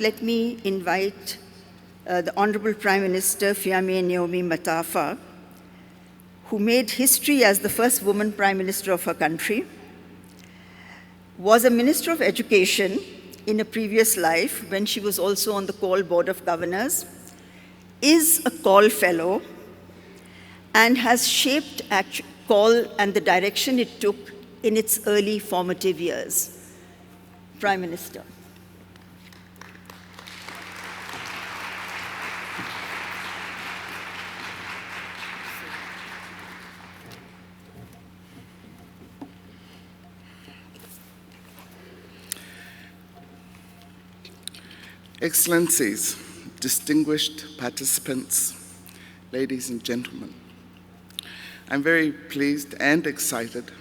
let me invite the Honourable Prime Minister Fiame Naomi Matafa, who made history as the first woman Prime Minister of her country, was a Minister of Education in a previous life when she was also on the CALL Board of Governors, is a CALL Fellow, and has shaped CALL and the direction it took in its early formative years. Prime Minister. Excellencies, distinguished participants, ladies and gentlemen, I'm very pleased and excited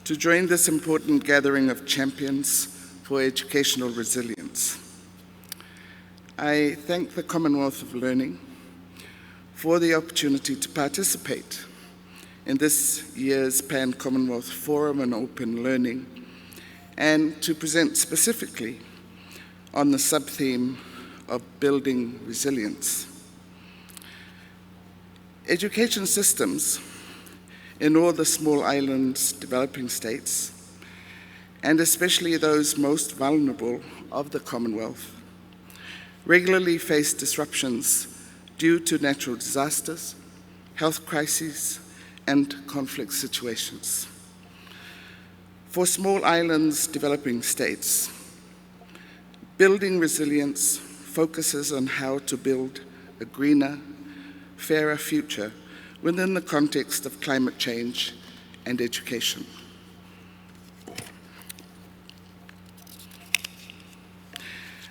to join this important gathering of champions for educational resilience. I thank the Commonwealth of Learning for the opportunity to participate in this year's Pan-Commonwealth Forum on Open Learning and to present specifically on the sub-theme of building resilience. Education systems in all the small islands developing states, and especially those most vulnerable of the Commonwealth, regularly face disruptions due to natural disasters, health crises, and conflict situations. For small islands developing states, building resilience focuses on how to build a greener, fairer future within the context of climate change and education.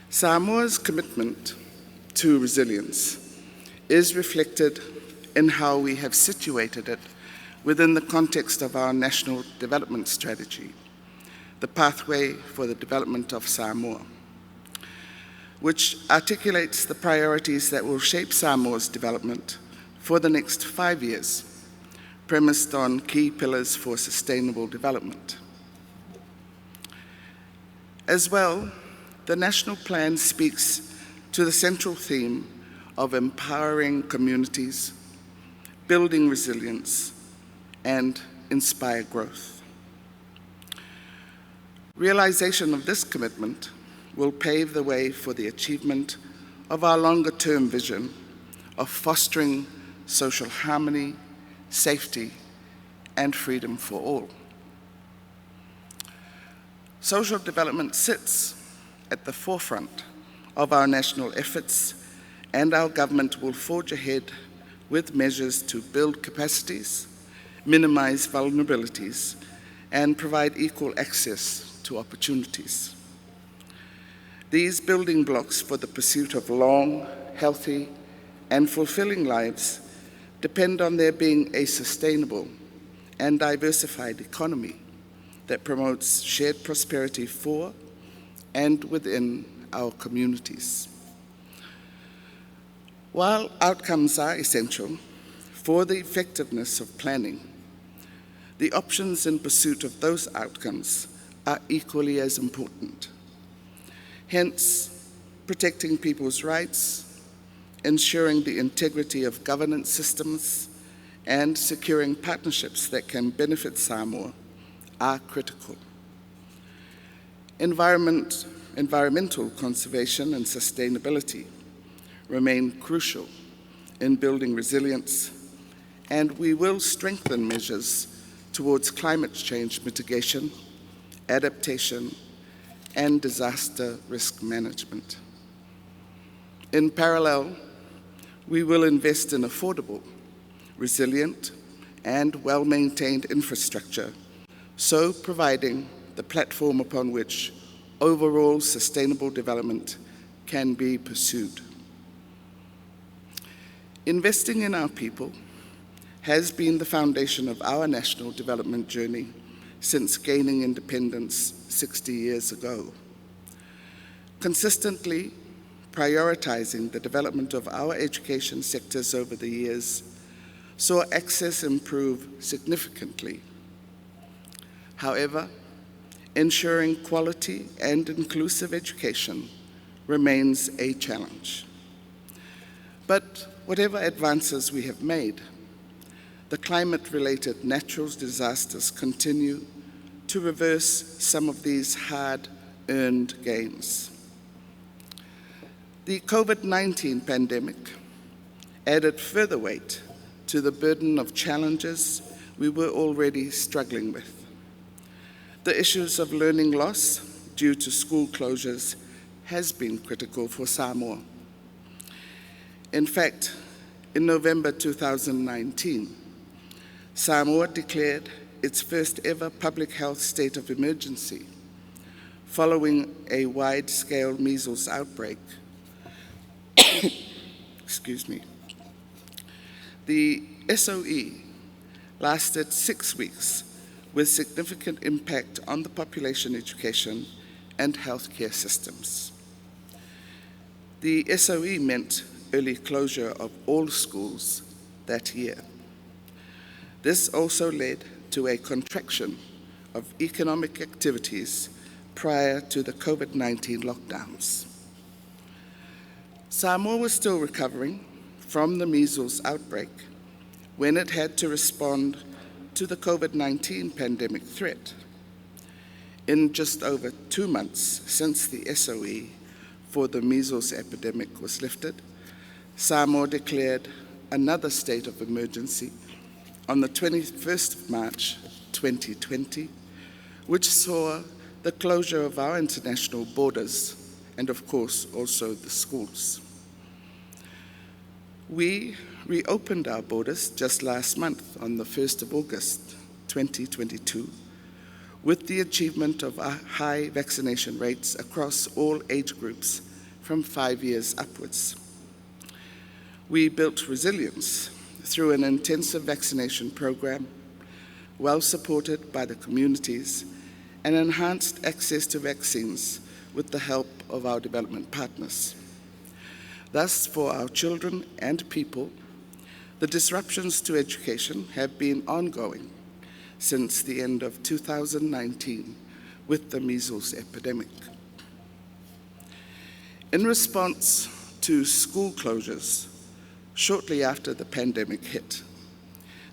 Samoa's commitment to resilience is reflected in how we have situated it within the context of our National Development Strategy, the Pathway for the Development of Samoa, which articulates the priorities that will shape Samoa's development for the next 5 years, premised on key pillars for sustainable development. As well, the national plan speaks to the central theme of empowering communities, building resilience, and inspire growth. Realization of this commitment will pave the way for the achievement of our longer-term vision of fostering social harmony, safety, and freedom for all. Social development sits at the forefront of our national efforts, and our government will forge ahead with measures to build capacities, minimize vulnerabilities, and provide equal access to opportunities. These building blocks for the pursuit of long, healthy, and fulfilling lives depend on there being a sustainable and diversified economy that promotes shared prosperity for and within our communities. While outcomes are essential for the effectiveness of planning, the options in pursuit of those outcomes are equally as important. Hence, protecting people's rights, ensuring the integrity of governance systems, and securing partnerships that can benefit Samoa are critical. Environmental conservation and sustainability remain crucial in building resilience, and we will strengthen measures towards climate change mitigation, adaptation, and disaster risk management. In parallel, we will invest in affordable, resilient, and well-maintained infrastructure, so providing the platform upon which overall sustainable development can be pursued. Investing in our people has been the foundation of our national development journey since gaining independence 60 years ago. Consistently prioritizing the development of our education sectors over the years saw access improve significantly. However, ensuring quality and inclusive education remains a challenge. But whatever advances we have made, the climate-related natural disasters continue to reverse some of these hard-earned gains. The COVID-19 pandemic added further weight to the burden of challenges we were already struggling with. The issues of learning loss due to school closures has been critical for Samoa. In fact, in November 2019, Samoa declared its first ever public health state of emergency following a wide-scale measles outbreak. Excuse me. The SOE lasted 6 weeks with significant impact on the population education and healthcare systems. The SOE meant early closure of all schools that year. This also led to a contraction of economic activities prior to the COVID-19 lockdowns. Samoa was still recovering from the measles outbreak when it had to respond to the COVID-19 pandemic threat. In just over 2 months since the SOE for the measles epidemic was lifted, Samoa declared another state of emergency on the 21st of March 2020, which saw the closure of our international borders and, of course, also the schools. We reopened our borders just last month on the 1st of August 2022 with the achievement of high vaccination rates across all age groups from 5 years upwards. We built resilience through an intensive vaccination program, well supported by the communities, and enhanced access to vaccines with the help of our development partners. Thus, for our children and people, the disruptions to education have been ongoing since the end of 2019 with the measles epidemic. In response to school closures shortly after the pandemic hit,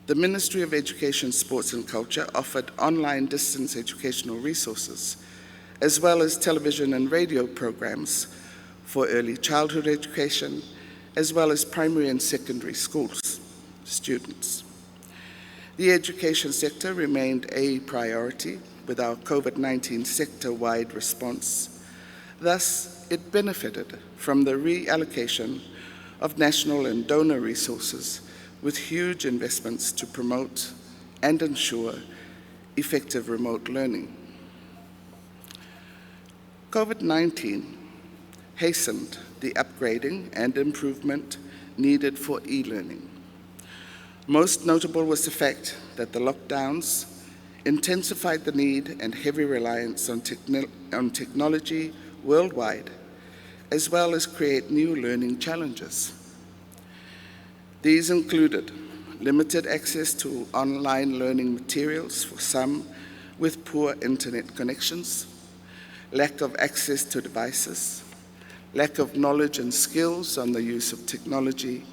the Ministry of Education, Sports and Culture offered online distance educational resources, as well as television and radio programs for early childhood education, as well as primary and secondary schools students. The education sector remained a priority with our COVID-19 sector-wide response. Thus, it benefited from the reallocation of national and donor resources with huge investments to promote and ensure effective remote learning. COVID-19 hastened the upgrading and improvement needed for e-learning. Most notable was the fact that the lockdowns intensified the need and heavy reliance on technology worldwide, as well as create new learning challenges. These included limited access to online learning materials for some with poor internet connections, lack of access to devices, lack of knowledge and skills on the use of technology,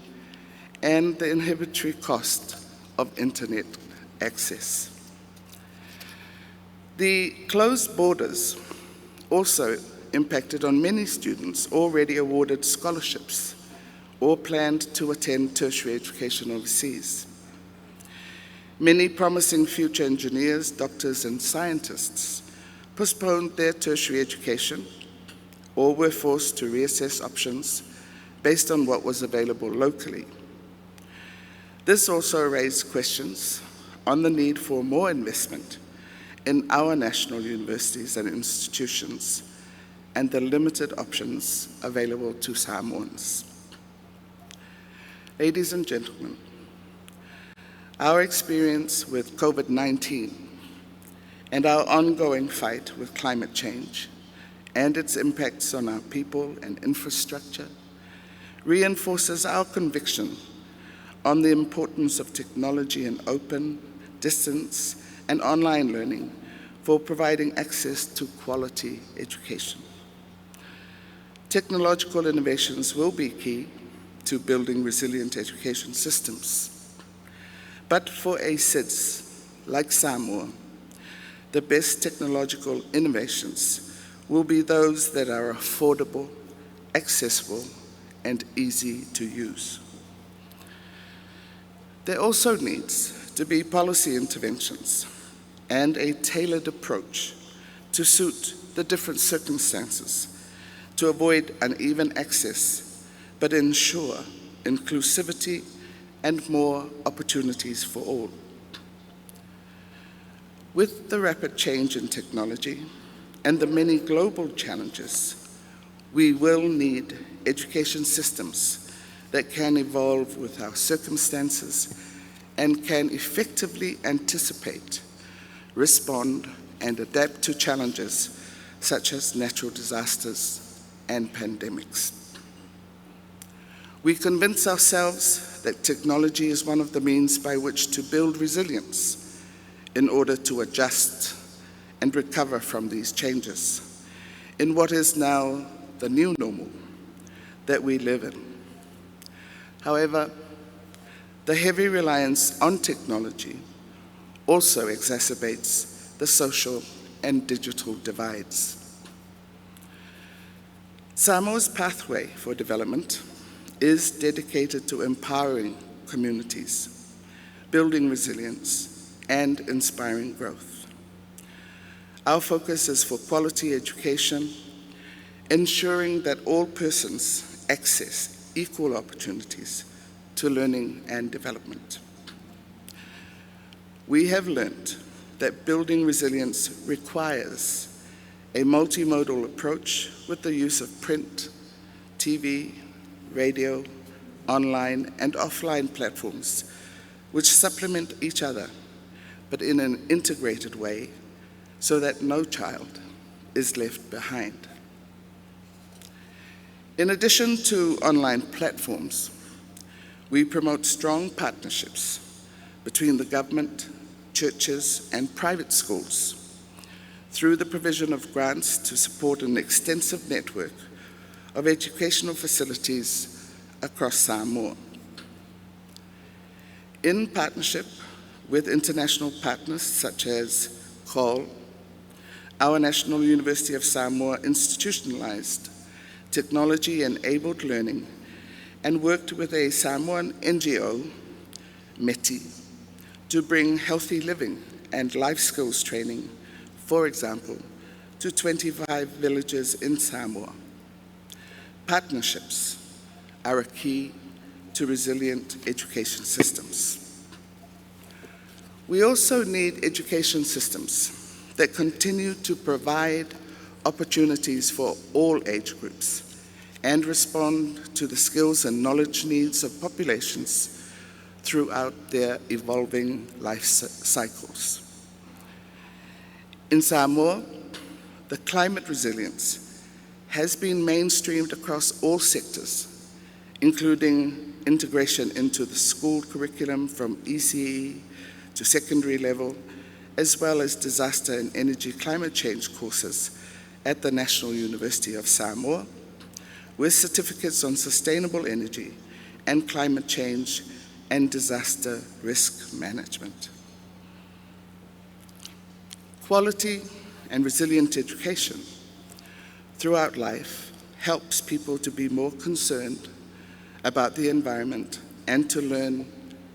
and the inhibitory cost of internet access. The closed borders also impacted on many students already awarded scholarships or planned to attend tertiary education overseas. Many promising future engineers, doctors, and scientists postponed their tertiary education or were forced to reassess options based on what was available locally. This also raised questions on the need for more investment in our national universities and institutions and the limited options available to Samoans. Ladies and gentlemen, our experience with COVID-19 and our ongoing fight with climate change and its impacts on our people and infrastructure reinforces our conviction on the importance of technology and open, distance, and online learning for providing access to quality education. Technological innovations will be key to building resilient education systems. But for a SIDS like Samoa, the best technological innovations will be those that are affordable, accessible, and easy to use. There also needs to be policy interventions and a tailored approach to suit the different circumstances, to avoid uneven access, but ensure inclusivity and more opportunities for all. With the rapid change in technology and the many global challenges, we will need education systems that can evolve with our circumstances and can effectively anticipate, respond, and adapt to challenges such as natural disasters and pandemics. We convince ourselves that technology is one of the means by which to build resilience in order to adjust and recover from these changes in what is now the new normal that we live in. However, the heavy reliance on technology also exacerbates the social and digital divides. Samoa's pathway for development is dedicated to empowering communities, building resilience, and inspiring growth. Our focus is for quality education, ensuring that all persons access equal opportunities to learning and development. We have learned that building resilience requires a multimodal approach with the use of print, TV, radio, online, and offline platforms which supplement each other, but in an integrated way so that no child is left behind. In addition to online platforms, we promote strong partnerships between the government, churches, and private schools through the provision of grants to support an extensive network of educational facilities across Samoa. In partnership with international partners such as COL, our National University of Samoa institutionalized technology-enabled learning and worked with a Samoan NGO, METI, to bring healthy living and life skills training, for example, to 25 villages in Samoa. Partnerships are a key to resilient education systems. We also need education systems that continue to provide opportunities for all age groups and respond to the skills and knowledge needs of populations throughout their evolving life cycles. In Samoa, the climate resilience has been mainstreamed across all sectors, including integration into the school curriculum from ECE to secondary level, as well as disaster and energy climate change courses at the National University of Samoa, with certificates on sustainable energy and climate change and disaster risk management. Quality and resilient education throughout life helps people to be more concerned about the environment and to learn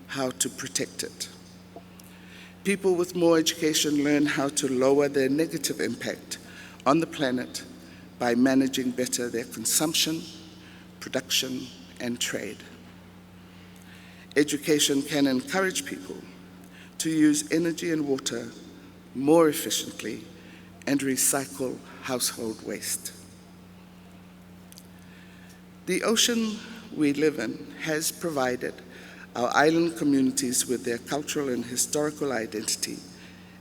how to protect it. People with more education learn how to lower their negative impact on the planet by managing better their consumption, production, and trade. Education can encourage people to use energy and water more efficiently and recycle household waste. The ocean we live in has provided our island communities with their cultural and historical identity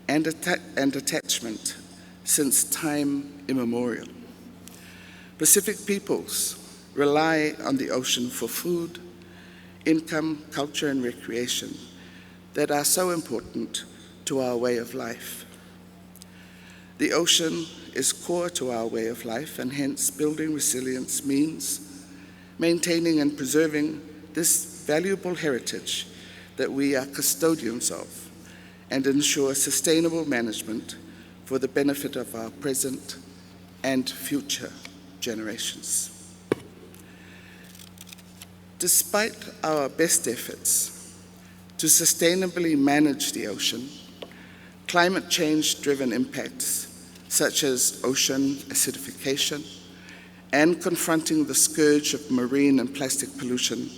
and attachment since time immemorial. Pacific peoples rely on the ocean for food, income, culture, and recreation that are so important to our way of life. The ocean is core to our way of life, and hence building resilience means maintaining and preserving this valuable heritage that we are custodians of, and ensure sustainable management for the benefit of our present and future generations. Despite our best efforts to sustainably manage the ocean, climate change-driven impacts such as ocean acidification and confronting the scourge of marine and plastic pollution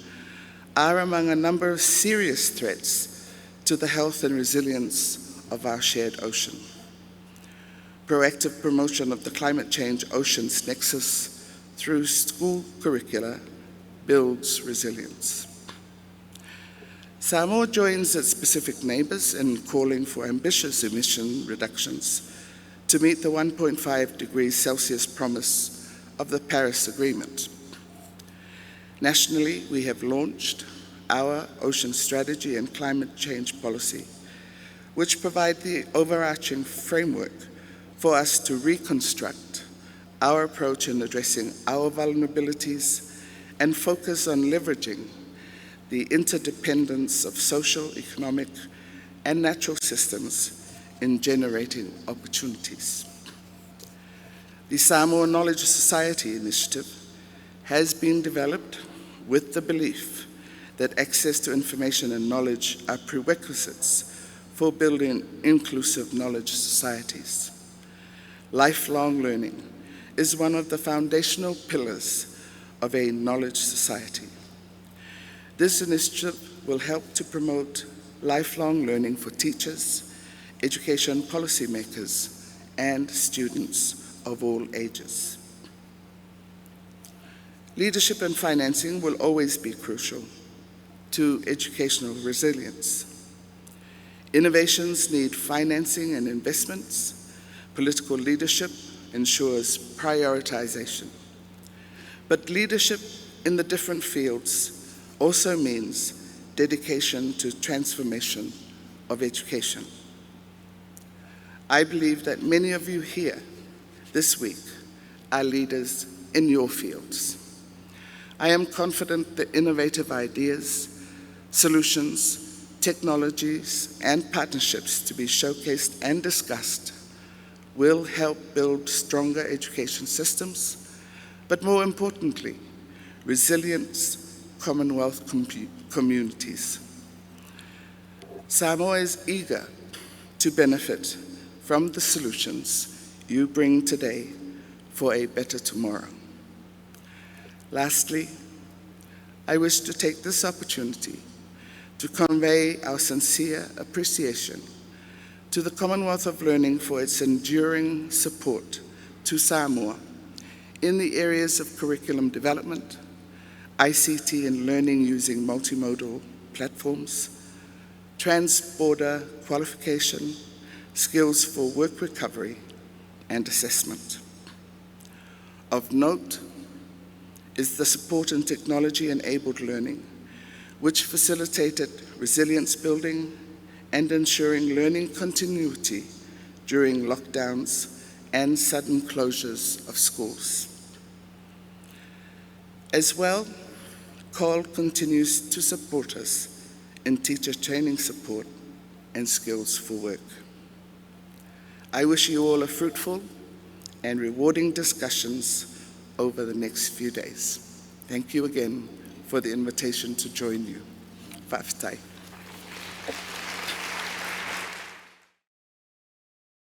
are among a number of serious threats to the health and resilience of our shared ocean. Proactive promotion of the climate change oceans nexus through school curricula builds resilience. Samoa joins its Pacific neighbours in calling for ambitious emission reductions to meet the 1.5 degrees Celsius promise of the Paris Agreement. Nationally, we have launched our ocean strategy and climate change policy, which provide the overarching framework for us to reconstruct our approach in addressing our vulnerabilities and focus on leveraging the interdependence of social, economic, and natural systems in generating opportunities. The Samoa Knowledge Society initiative has been developed with the belief that access to information and knowledge are prerequisites for building inclusive knowledge societies. Lifelong learning is one of the foundational pillars of a knowledge society. This initiative will help to promote lifelong learning for teachers, education policymakers, and students of all ages. Leadership and financing will always be crucial to educational resilience. Innovations need financing and investments. Political leadership ensures prioritization. But leadership in the different fields also means dedication to transformation of education. I believe that many of you here this week are leaders in your fields. I am confident that innovative ideas, solutions, technologies, and partnerships to be showcased and discussed will help build stronger education systems, but more importantly, resilient Commonwealth communities. Samoa is eager to benefit from the solutions you bring today for a better tomorrow. Lastly, I wish to take this opportunity to convey our sincere appreciation to the Commonwealth of Learning for its enduring support to Samoa in the areas of curriculum development, ICT and learning using multimodal platforms, trans-border qualification, skills for work recovery, and assessment. Of note is the support in technology-enabled learning, which facilitated resilience building and ensuring learning continuity during lockdowns and sudden closures of schools. As well, CALL continues to support us in teacher training support and skills for work. I wish you all a fruitful and rewarding discussions over the next few days. Thank you again for the invitation to join you. Whaafitai.